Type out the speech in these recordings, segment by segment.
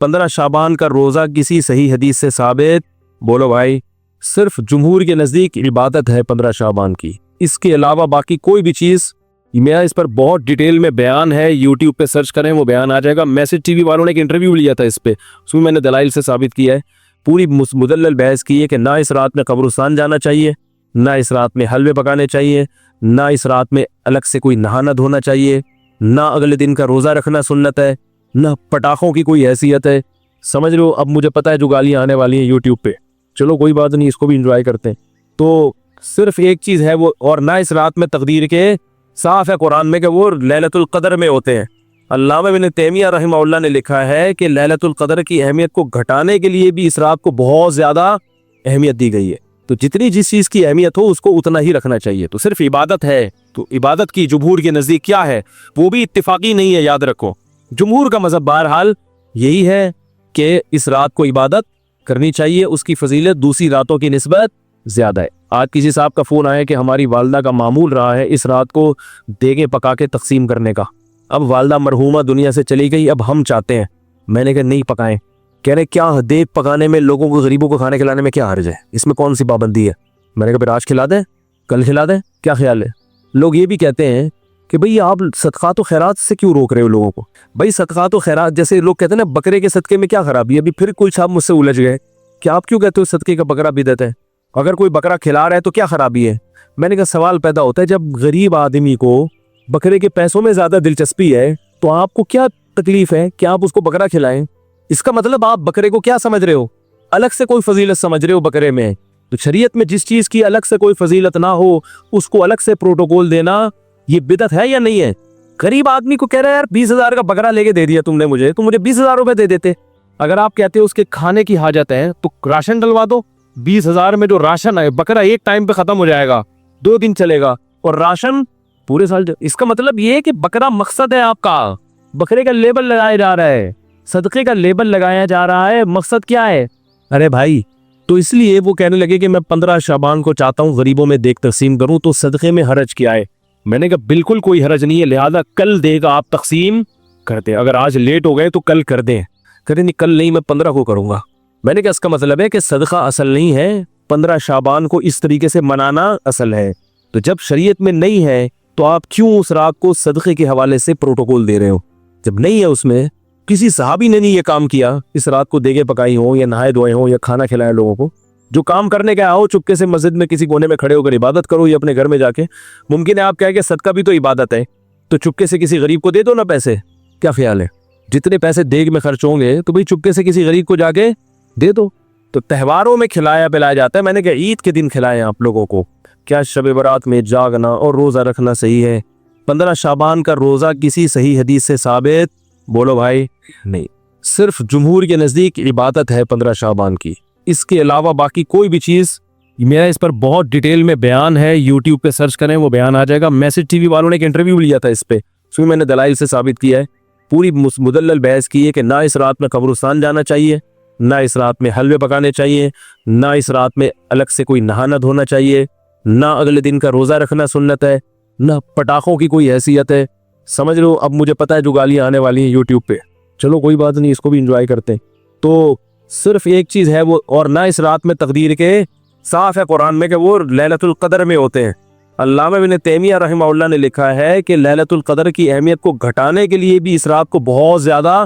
15 शाबान का रोज़ा किसी सही हदीस से साबित? बोलो भाई। सिर्फ जुमहूर के नज़दीक इबादत है 15 शाबान की, इसके अलावा बाकी कोई भी चीज़। मेरा इस पर बहुत डिटेल में बयान है, यूट्यूब पे सर्च करें वो बयान आ जाएगा। मैसेज टीवी वालों ने एक इंटरव्यू लिया था इस पे, उसमें मैंने दलाइल से साबित किया है, पूरी मुदल्लल बहस की है कि ना इस रात में कब्रिस्तान जाना चाहिए, ना इस रात में हलवे पकाने चाहिए, ना इस रात में अलग से कोई नहाना धोना चाहिए, ना अगले दिन का रोज़ा रखना सुन्नत है, ना पटाखों की कोई हैसियत है। समझ लो। अब मुझे पता है जो गालियाँ आने वाली हैं यूट्यूब पे, चलो कोई बात नहीं, इसको भी इंजॉय करते हैं। तो सिर्फ एक चीज़ है वो, और ना इस रात में तकदीर के साफ है कुरान में कि वो लैलतुल क़द्र में होते हैं। अल्लामा इब्न तैमिया रहमहुल्लाह ने लिखा है कि लैलतुल क़द्र की अहमियत को घटाने के लिए भी इस रात को बहुत ज़्यादा अहमियत दी गई है। तो जितनी जिस चीज़ की अहमियत हो उसको उतना ही रखना चाहिए। तो सिर्फ इबादत है, तो इबादत की जुमहूर के नज़दीक क्या है वो भी इत्तिफाकी नहीं है, याद रखो। जुमहूर का मज़हब बहरहाल यही है कि इस रात को इबादत करनी चाहिए, उसकी फजीलत दूसरी रातों की निस्बत ज़्यादा है। आज किसी साहब का फ़ोन आया कि हमारी वालदा का मामूल रहा है इस रात को देगे पका के तकसीम करने का। अब वालदा मरहूमा दुनिया से चली गई, अब हम चाहते हैं। मैंने कहा नहीं पकाएं। कह रहे क्या देग पकाने में, लोगों को, गरीबों को खाने खिलाने में क्या हर्ज है, इसमें कौन सी पाबंदी है? मैंने कहा फिर आज खिला दें, कल खिला दें, क्या ख्याल है? लोग ये भी कहते हैं कि भाई आप सदक़ात व खैरात से क्यों रोक रहे हो लोगों को? भाई सदक़ात व खैरात, जैसे लोग कहते हैं ना बकरे के सदक़े में क्या खराबी है। अभी फिर कोई साहब मुझसे उलझ गए कि आप क्यों कहते हो सदक़े का बकरा बिदअत है, अगर कोई बकरा खिला रहा है तो क्या खराबी है? मैंने कहा सवाल पैदा होता है, जब गरीब आदमी को बकरे के पैसों में ज़्यादा दिलचस्पी है तो आपको क्या तकलीफ है कि आप उसको बकरा खिलाएं? इसका मतलब आप बकरे को क्या समझ रहे हो, अलग से कोई फजीलत समझ रहे हो बकरे में। तो शरीयत में जिस चीज़ की अलग से कोई फजीलत ना हो उसको अलग से प्रोटोकॉल देना ये बिदअत है या नहीं है? गरीब आदमी को कह रहा है यार 20,000 का बकरा लेके दे दिया तुमने मुझे, तो मुझे 20,000 रुपए दे देते। अगर आप कहते हो उसके खाने की हाजत है तो राशन डलवा दो। 20,000 में जो राशन है, बकरा एक टाइम पे खत्म हो जाएगा, 2 दिन चलेगा, और राशन पूरे साल। इसका मतलब ये है कि बकरा मकसद है आपका, बकरे का लेबल लगाया जा रहा है, सदक़े का लेबल लगाया जा रहा है, मकसद क्या है? अरे भाई, तो इसलिए वो कहने लगे कि मैं 15 शाबान को चाहता हूँ गरीबों में देख तकसीम करूँ, तो सदक़े में हरज क्या है? मैंने कहा बिल्कुल कोई हरज नहीं है, लिहाजा कल देगा आप तकसीम करते, अगर आज लेट हो गए तो कल कर दें। करें नहीं, कल नहीं, मैं 15 को करूँगा। मैंने कहा इसका मतलब है कि सदका असल नहीं है, 15 शाबान को इस तरीके से मनाना असल है। तो जब शरीयत में नहीं है तो आप क्यों उस रात को सदक़े के हवाले से प्रोटोकॉल दे रहे हो? जब नहीं है उसमें, किसी सहाबी ने नहीं ये काम किया, इस रात को देगे पकाई हो या नहाए धोए हो या खाना खिलाए लोगों को। जो काम करने का आओ चुपके से मस्जिद में किसी कोने में खड़े होकर इबादत करो या अपने घर में जाके। मुमकिन है आप कहें कि सदका भी तो इबादत है, तो चुपके से किसी गरीब को दे दो ना पैसे, क्या ख्याल है? जितने पैसे देग में खर्च होंगे तो भाई चुपके से किसी गरीब को जाके दे दो। तो त्योहारों में खिलाया पिलाया जाता है, मैंने कहा ईद के दिन खिलाएं आप लोगों को। क्या शब बरात में जागना और रोज़ा रखना सही है? 15 शाबान का रोज़ा किसी सही हदीस से साबित? बोलो भाई। नहीं, सिर्फ जुमहूर के नज़दीक इबादत है 15 शाबान की, इसके अलावा बाकी कोई भी चीज़। मेरा इस पर बहुत डिटेल में बयान है, यूट्यूब पे सर्च करें वो बयान आ जाएगा। मैसेज टीवी वालों ने एक इंटरव्यू लिया था इस पे, उसमें मैंने दलाइल से साबित किया है, पूरी मुदल्लल बहस की है कि ना इस रात में कब्रिस्तान जाना चाहिए, ना इस रात में हलवे पकाने चाहिए, ना इस रात में अलग से कोई नहाना धोना चाहिए, ना अगले दिन का रोज़ा रखना सुन्नत है, ना पटाखों की कोई हैसियत है। समझ लो। अब मुझे पता है जो गालियाँ आने वाली हैं यूट्यूब पे, चलो कोई बात नहीं, इसको भी इंजॉय करते हैं। तो सिर्फ एक चीज़ है वो, और ना इस रात में तकदीर के साफ है कुरान में कि वो लैलतुल क़द्र में होते हैं। अल्लामा इब्न तैमिया रहमहुल्लाह ने लिखा है कि लैलतुल क़द्र की अहमियत को घटाने के लिए भी इस रात को बहुत ज़्यादा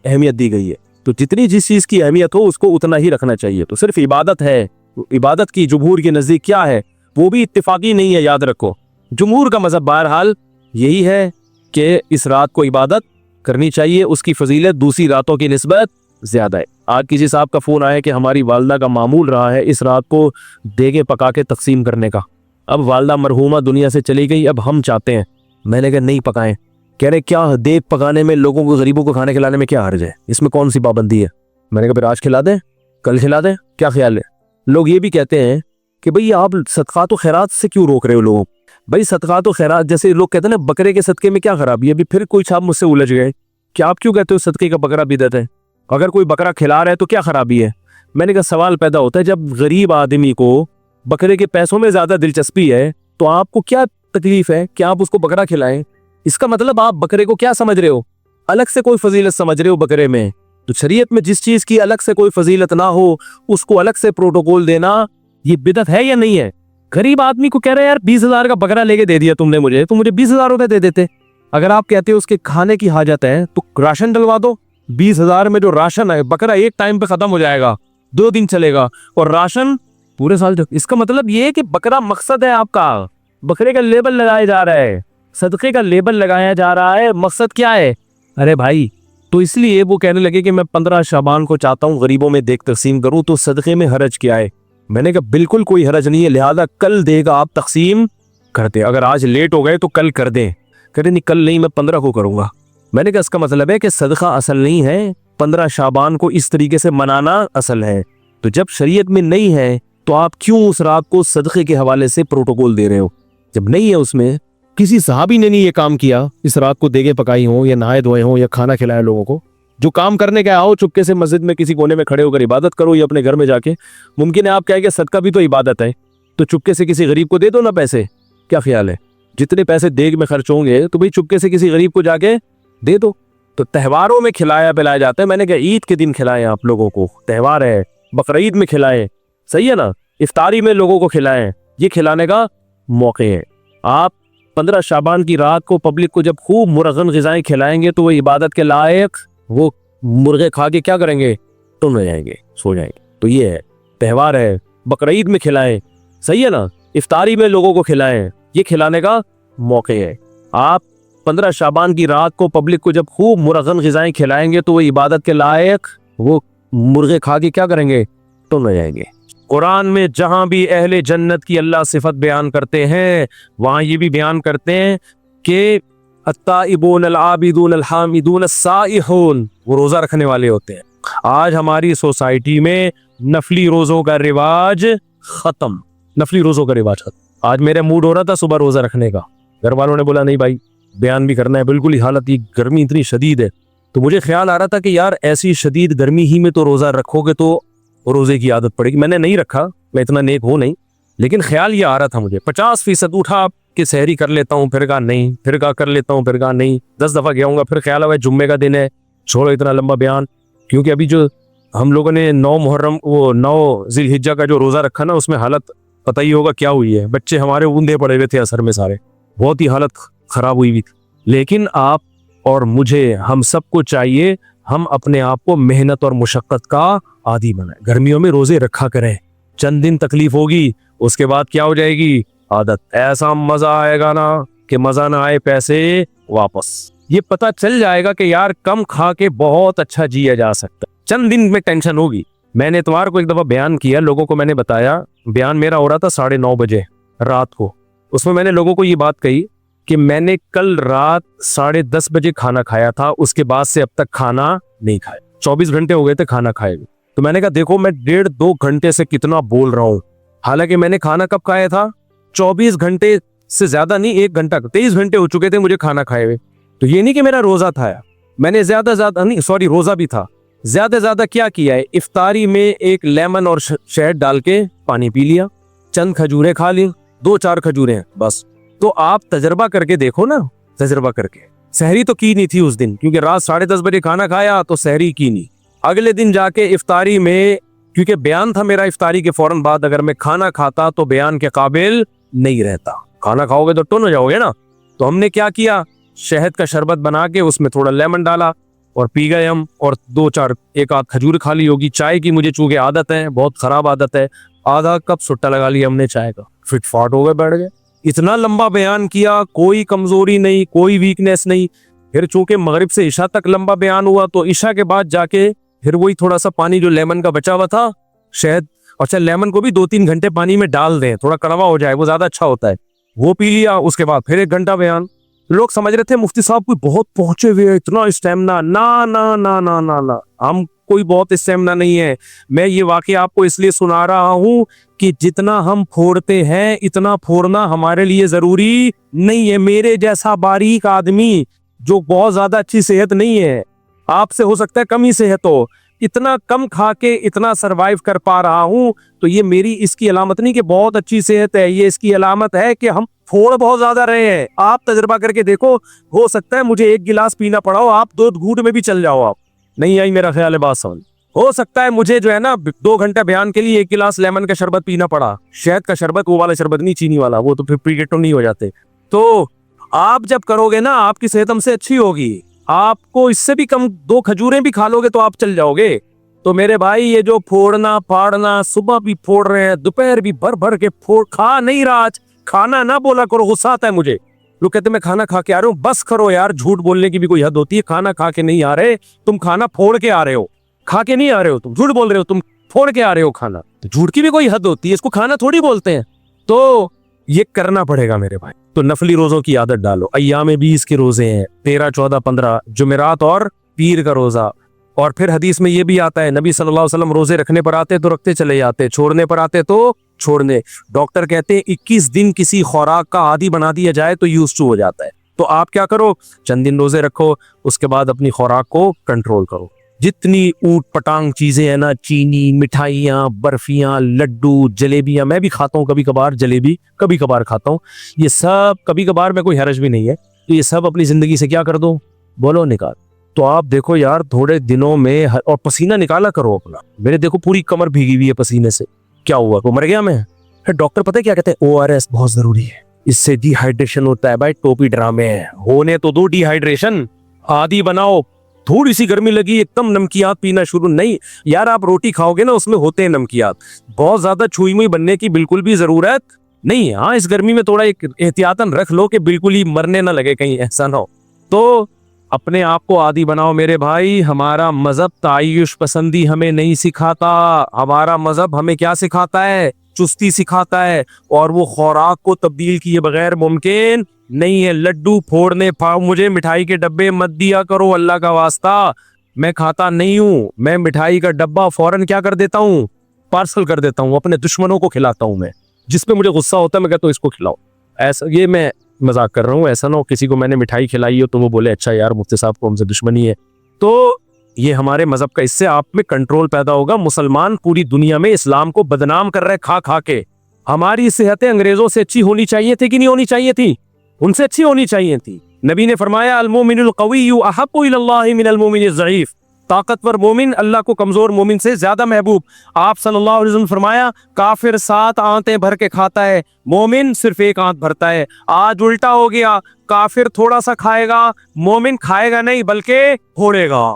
अहमियत दी गई है। तो जितनी जिस चीज़ की अहमियत हो उसको उतना ही रखना चाहिए। तो सिर्फ इबादत है, तो इबादत की जुमहूर के नज़दीक क्या है वो भी इत्तिफाकी नहीं है, याद रखो। जुमहूर का मज़हब बहरहाल यही है कि इस रात को इबादत करनी चाहिए, उसकी फजीलत दूसरी रातों की निस्बत ज़्यादा है। आज किसी साहब का फ़ोन आया कि हमारी वालदा का मामूल रहा है इस रात को देगे पका के तकसीम करने का। अब वालदा मरहूमा दुनिया से चली गई, अब हम चाहते हैं। मैंने कहा नहीं पकाएं। कह रहे क्या देग पकाने में, लोगों को, गरीबों को खाने खिलाने में क्या हर्ज है, इसमें कौन सी पाबंदी है? मैंने कहा फिर आज खिला दें, कल खिला दें, क्या ख्याल है? लोग ये भी कहते हैं कि भाई आप सदक़ात व खैरात से क्यों रोक रहे हो लोगों? भाई सदक़ात व खैरात, जैसे लोग कहते हैं ना बकरे के सदक़े में क्या खराबी है। अभी फिर कोई साहब मुझसे उलझ गए कि आप क्यों कहते हो सदक़े का बकरा बिदअत है, अगर कोई बकरा खिला रहा है तो क्या खराबी है? मैंने कहा सवाल पैदा होता है, जब गरीब आदमी को बकरे के पैसों में ज़्यादा दिलचस्पी है तो आपको क्या तकलीफ है कि आप उसको बकरा खिलाएं? इसका मतलब आप बकरे को क्या समझ रहे हो, अलग से कोई फजीलत समझ रहे हो बकरे में? तो शरीयत में जिस चीज की अलग से कोई फजीलत ना हो उसको अलग से प्रोटोकॉल देना ये बिदअत है या नहीं है? गरीब आदमी को कह रहे हैं यार 20,000 का बकरा लेके दे दिया तुमने मुझे, तो मुझे 20,000 रुपए दे देते। अगर आप कहते हो उसके खाने की हाजत है तो राशन डलवा दो। 20,000 में जो राशन है, बकरा एक टाइम पे खत्म हो जाएगा, 2 दिन चलेगा, और राशन पूरे साल। इसका मतलब ये है कि बकरा मकसद है आपका, बकरे का लेबल लगाया जा रहा है, सदके का लेबल लगाया जा रहा है, मकसद क्या है? अरे भाई, तो इसलिए वो कहने लगे कि मैं 15 शाबान को चाहता हूँ गरीबों में देख तकसीम करूँ, तो सदके में हरज क्या है? मैंने कहा बिल्कुल कोई हरज नहीं है, लिहाजा कल देगा आप तकसीम करते, अगर आज लेट हो गए तो कल कर दें। कह नहीं कल नहीं, मैं 15 को करूंगा। मैंने कहा इसका मतलब है कि सदका असल नहीं है, 15 शाबान को इस तरीके से मनाना असल है। तो जब शरीयत में नहीं है तो आप क्यों उस रात को सदक़े के हवाले से प्रोटोकॉल दे रहे हो? जब नहीं है उसमें, किसी सहाबी ने नहीं ये काम किया, इस रात को देगे पकाई हो या नहाए धोए हो या खाना खिलाया लोगों को। जो काम करने का आओ चुपके से मस्जिद में किसी कोने में खड़े होकर इबादत करो या अपने घर में जाके। मुमकिन है आप कहेंगे सदका भी तो इबादत है, तो चुपके से किसी गरीब को दे दो ना पैसे। क्या ख्याल है? जितने पैसे देग में खर्च होंगे तो भाई चुपके से किसी गरीब को जाके दे दो। तो त्योहारों में खिलाया पिलाया जाता है। मैंने कहा ईद के दिन खिलाएं आप लोगों को, त्यौहार है, बकरीद में खिलाएं, सही है ना, इफ्तारी में लोगों को खिलाएं, ये खिलाने का मौके है। आप 15 शाबान की रात को पब्लिक को जब खूब मुरगन ग़िज़ाएं खिलाएंगे तो वो इबादत के लायक, वो मुर्गे खा के क्या करेंगे? टुन हो जाएंगे, सो जाएंगे। तो ये है, त्यौहार है, बकरीद में खिलाएं, सही है ना, इफ्तारी में लोगों को खिलाएं, ये खिलाने का मौके है। आप 15 शाबान की रात को पब्लिक को जब खूब मुरगन ग़िज़ाएं खिलाएंगे तो वो इबादत के लायक, वो मुर्गे खा के क्या करेंगे? टुन हो जाएंगे। कुरान में जहां भी अहले जन्नत की अल्लाह सिफत बयान करते हैं वहां ये भी बयान करते हैं कि अत्ताइबून अल-आबिदून अल-हामिदून अस-साइहून, वो रोजा रखने वाले होते हैं। आज हमारी सोसाइटी में नफली रोजों का रिवाज खत्म, नफली रोजों का रिवाज खत्म। आज मेरा मूड हो रहा था सुबह रोजा रखने का, घर वालों ने बोला नहीं भाई बयान भी करना है, बिल्कुल ही हालत, ये गर्मी इतनी शदीद है। तो मुझे ख्याल आ रहा था कि यार ऐसी शदीद गर्मी ही में तो रोजा रखोगे तो रोजे की आदत पड़ेगी। मैंने नहीं रखा, मैं इतना नेक हूं नहीं, लेकिन ख्याल ये आ रहा था मुझे। 50% उठा कि सहरी कर लेता हूँ, फिर कहा नहीं, फिर कहा कर लेता हूँ, फिर कहा नहीं, 10 दफा गया हूँ, फिर ख्याल आया जुम्मे का दिन है, छोड़ो इतना लंबा बयान। क्योंकि अभी जो हम लोगों ने 9 मुहर्रम, वो 9 जिलहिज्जा का जो रोजा रखा ना, उसमें हालत पता ही होगा क्या हुई है। बच्चे हमारे ऊंधे पड़े हुए थे असर में, सारे बहुत ही हालत खराब हुई हुई थी। लेकिन आप और मुझे, हम सबको चाहिए हम अपने आप को मेहनत और मुशक्कत का आदी बनाए। गर्मियों में रोजे रखा करें, चंद दिन तकलीफ होगी, उसके बाद क्या हो जाएगी? आदत। ऐसा मजा आएगा ना कि मजा ना आए पैसे वापस। ये पता चल जाएगा कि यार कम खा के बहुत अच्छा जिया जा सकता है। चंद दिन में टेंशन होगी। मैंने इतवार को एक दफा बयान किया, लोगों को मैंने बताया, बयान मेरा हो रहा था 9:30 बजे रात को। उसमें मैंने लोगों को ये बात कही कि मैंने कल रात 10:30 बजे खाना खाया था, उसके बाद से अब तक खाना नहीं खाया। 24 घंटे हो गए थे खाना खाए हुए। तो मैंने कहा देखो मैं 1.5-2 घंटे से कितना बोल रहा हूँ, हालांकि मैंने खाना कब खाया था? 24 घंटे से ज्यादा नहीं, 1 घंटा, 23 घंटे हो चुके थे मुझे खाना खाए हुए। तो ये नहीं कि मेरा रोजा था, मैंने ज्यादा नहीं, सॉरी, रोजा भी था। ज्यादा क्या किया है, इफ्तारी में एक लेमन और शहद डाल के पानी पी लिया, चंद खजूरें खा ली, 2-4 खजूरें बस। तो आप तजर्बा करके देखो ना, तजर्बा करके। सहरी तो की नहीं थी उस दिन, क्योंकि रात 10:30 बजे खाना खाया तो सहरी की नहीं। अगले दिन जाके इफ्तारी में, क्योंकि बयान था मेरा इफ्तारी के फौरन बाद, अगर मैं खाना खाता तो बयान के काबिल नहीं रहता। खाना खाओगे तो टुन हो जाओगे ना। तो हमने क्या किया, शहद का शरबत बना के उसमें थोड़ा लेमन डाला और पी गए हम, और 2-4 एक आध खजूर खा ली होगी। चाय की मुझे चूंकि आदत है, बहुत खराब आदत है, आधा कप सुट्टा लगा लिया हमने चाय का, फिट फाट हो गए, बैठ गए। इतना लंबा बयान किया, कोई कमजोरी नहीं, कोई वीकनेस नहीं। फिर चूंकि मगरिब से इशा तक लंबा बयान हुआ तो इशा के बाद जाके फिर वही थोड़ा सा पानी जो लेमन का बचा हुआ था, शहद, अच्छा लेमन को भी 2-3 घंटे पानी में डाल दें, थोड़ा कड़वा हो जाए, वो ज्यादा अच्छा होता है, वो पी लिया। उसके बाद फिर 1 घंटा बयान। लोग समझ रहे थे मुफ्ती साहब कोई बहुत पहुंचे हुए हैं, इतना स्टेमिना। ना ना ना ना ना ना, हम कोई बहुत स्टेमिना नहीं है। मैं ये वाकया आपको इसलिए सुना रहा हूं कि जितना हम फोड़ते हैं इतना फोड़ना हमारे लिए जरूरी नहीं है। मेरे जैसा बारीक आदमी जो बहुत ज्यादा अच्छी सेहत नहीं है, आपसे हो सकता है कम ही सेहत हो, इतना कम खा के इतना सरवाइव कर पा रहा हूं, तो ये मेरी इसकी अलामत नहीं कि बहुत अच्छी सेहत है, ये इसकी अलामत है कि हम फोड़ बहुत ज्यादा रहे हैं। आप तजर्बा करके देखो, हो सकता है मुझे 1 गिलास पीना पड़ा हो, आप 2 घूंट में भी चल जाओ आप। नहीं आई मेरा ख्याल है बात समझ। हो सकता है मुझे जो है ना 2 घंटे बयान के लिए 1 गिलास लेमन का शरबत पीना पड़ा, शहद का शरबत, वो वाला शरबत नहीं, चीनी वाला, वो तो फिर प्रीकेटो नहीं हो जाते। तो आप जब करोगे ना आपकी सेहत हमसे अच्छी होगी, आपको इससे भी कम 2 खजूरें भी खा लोगे तो आप चल जाओगे। तो मेरे भाई ये जो फोड़ना फाड़ना, सुबह भी फोड़ रहे हैं, दोपहर भी भर भर के फोड़, खा नहीं रहा आज, खाना ना बोला करो, गुस्सा आता है मुझे। लोग कहते मैं खाना खा के आ रहा हूँ, बस करो यार, झूठ बोलने की भी कोई हद होती है। खाना खा के नहीं आ रहे तुम, खाना फोड़ के आ रहे हो, खा के नहीं आ रहे हो तुम, झूठ बोल रहे हो तुम, फोड़ के आ रहे हो खाना, तो झूठ की भी कोई हद होती है, इसको खाना थोड़ी बोलते हैं। तो ये करना पड़ेगा मेरे भाई। तो नफली रोजों की आदत डालो, अय्याम 20 के रोजे हैं, 13, 14, 15, जुमेरात और पीर का रोजा। और फिर हदीस में ये भी आता है, नबी सल्लल्लाहु अलैहि वसल्लम रोजे रखने पर आते तो रखते चले जाते, छोड़ने पर आते तो छोड़ने। डॉक्टर कहते हैं 21 दिन किसी खुराक का आदी बना दिया जाए तो यूज्ड टू हो जाता है। तो आप क्या करो, चंद दिन रोजे रखो, उसके बाद अपनी खुराक को कंट्रोल करो। जितनी ऊट पटांग चीजें हैं ना, चीनी, मिठाइयाँ, बर्फियाँ, लड्डू, जलेबियाँ, मैं भी खाता हूँ कभी कभार, जलेबी कभी कभार खाता हूँ, ये सब कभी कभार में कोई हर्ज भी नहीं है। तो ये सब अपनी जिंदगी से क्या कर दो, बोलो निकाल। तो आप देखो यार थोड़े दिनों में और पसीना निकाला करो अपना। मेरे देखो पूरी कमर भीगी हुई है पसीने से, क्या हुआ, को मर गया मैं? फिर डॉक्टर पता है क्या कहते हैं, ORS बहुत जरूरी है, इससे डिहाइड्रेशन होता है। भाई टोपी ड्रामे है, होने तो दो डिहाइड्रेशन, आदि बनाओ। थोड़ी सी गर्मी लगी एकदम नमकियात पीना शुरू, नहीं यार, आप रोटी खाओगे ना उसमें होते हैं नमकियात, बहुत ज्यादा छुई मुई बनने की बिल्कुल भी जरूरत नहीं है। हाँ, इस गर्मी में थोड़ा एक एहतियातन रख लो कि बिल्कुल ही मरने ना लगे, कहीं ऐसा ना हो। तो अपने आप को आदी बनाओ मेरे भाई। हमारा मजहब तायुश पसंदी हमें नहीं सिखाता, हमारा मजहब हमें क्या सिखाता है, चुस्ती सिखाता है, और वो खुराक को तब्दील किए बगैर मुमकिन नहीं है। लड्डू फोड़ने मुझे मिठाई के डब्बे मत दिया करो, अल्लाह का वास्ता, मैं खाता नहीं हूँ। मैं मिठाई का डब्बा फौरन क्या कर देता हूँ, पार्सल कर देता हूँ, अपने दुश्मनों को खिलाता हूँ। मैं जिसपे मुझे गुस्सा होता है मैं कहता हूँ इसको खिलाओ। ऐसा, ये मैं मजाक कर रहा हूँ, ऐसा ना हो किसी को मैंने मिठाई खिलाई हो तो वो बोले अच्छा यार मुफ्ती साहब को हमसे दुश्मनी है। तो ये हमारे मजहब का, इससे आप में कंट्रोल पैदा होगा। मुसलमान पूरी दुनिया में इस्लाम को बदनाम कर रहे खा खा के। हमारी सेहतें अंग्रेजों से अच्छी होनी चाहिए थी कि नहीं होनी चाहिए थी, उनसे अच्छी होनी चाहिए थी। नबी ने फरमाया अल मोमिनुल कविय्यु अहब्बु इलल्लाहि मिनल मोमिनिज़ ज़ईफ़, ताकतवर मोमिन अल्लाह को कमजोर मोमिन से ज्यादा महबूब। आप सल्लल्लाहु अलैहि वसल्लम फरमाया काफिर 7 आंतें भर के खाता है, मोमिन सिर्फ 1 आंत भरता है। आज उल्टा हो गया, काफिर थोड़ा सा खाएगा, मोमिन खाएगा नहीं बल्कि फोड़ेगा।